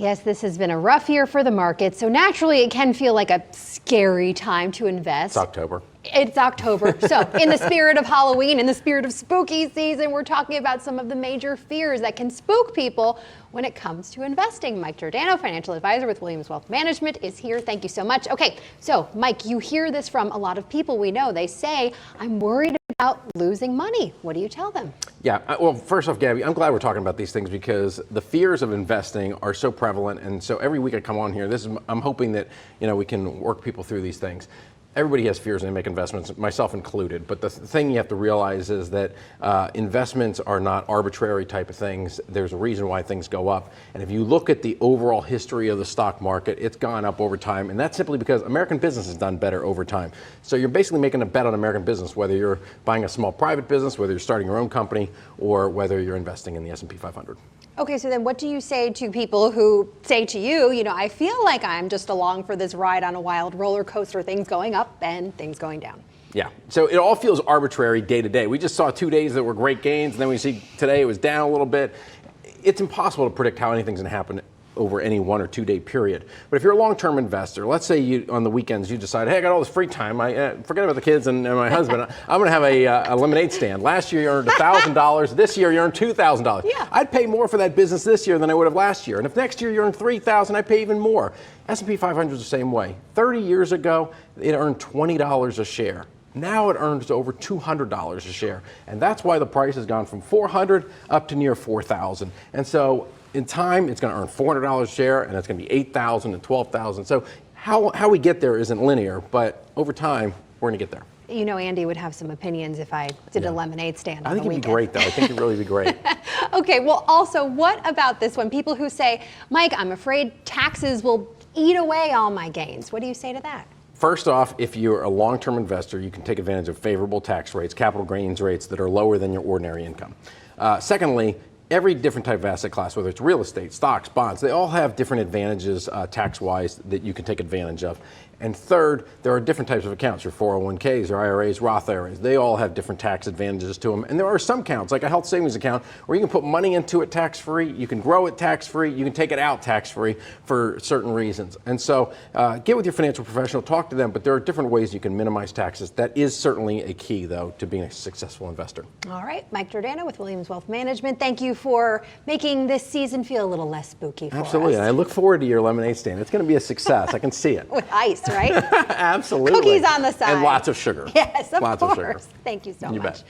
Yes, this has been a rough year for the market, so naturally it can feel like a scary time to invest. It's October. It's October. So in the spirit of Halloween, in the spirit of spooky season, we're talking about some of the major fears that can spook people when it comes to investing. Mike Giordano, financial advisor with Williams Wealth Management, is here. Thank you so much. Okay, so Mike, you hear this from a lot of people we know. They say, I'm worried about losing money. What do you tell them? Yeah, well, first off, Gabby, I'm glad we're talking about these things because the fears of investing are so prevalent, and so every week I come on here, I'm hoping that we can work people through these things. Everybody has fears when they make investments, myself included. But the thing you have to realize is that investments are not arbitrary type of things. There's a reason why things go up. And if you look at the overall history of the stock market, it's gone up over time. And that's simply because American business has done better over time. So you're basically making a bet on American business, whether you're buying a small private business, whether you're starting your own company, or whether you're investing in the S&P 500. Okay, so then what do you say to people who say to you, I feel like I'm just along for this ride on a wild roller coaster, things going up and things going down? Yeah, so it all feels arbitrary day to day. We just saw 2 days that were great gains, and then we see today it was down a little bit. It's impossible to predict how anything's going to happen over any 1 or 2 day period. But if you're a long-term investor, let's say you on the weekends you decide, hey, I got all this free time, I forget about the kids and my husband, I'm going to have a lemonade stand. Last year you earned $1,000, this year you earned $2,000. Yeah. I'd pay more for that business this year than I would have last year. And if next year you earned $3,000, I'd pay even more. S&P 500 is the same way. 30 years ago, it earned $20 a share. Now it earns over $200 a share. And that's why the price has gone from $400 up to near $4,000. And so in time, it's going to earn $400 a share, and it's going to be $8,000 and $12,000. So how we get there isn't linear, but over time, we're going to get there. Andy would have some opinions if I did a lemonade stand on the weekend. I think it'd be great, though. I think it'd really be great. Okay, well, also, what about this one? People who say, Mike, I'm afraid taxes will eat away all my gains. What do you say to that? First off, if you're a long-term investor, you can take advantage of favorable tax rates, capital gains rates that are lower than your ordinary income. Secondly, every different type of asset class, whether it's real estate, stocks, bonds, they all have different advantages tax-wise that you can take advantage of. And third, there are different types of accounts, your 401ks, your IRAs, Roth IRAs. They all have different tax advantages to them. And there are some accounts, like a health savings account, where you can put money into it tax-free, you can grow it tax-free, you can take it out tax-free for certain reasons. And so get with your financial professional, talk to them, but there are different ways you can minimize taxes. That is certainly a key, though, to being a successful investor. All right, Mike Giordano with Williams Wealth Management. Thank you for making this season feel a little less spooky for us. Absolutely, and I look forward to your lemonade stand. It's going to be a success. I can see it. With ice, right? Absolutely. Cookies on the side. And lots of sugar. Yes, of course. Of sugar. Thank you so much. You bet.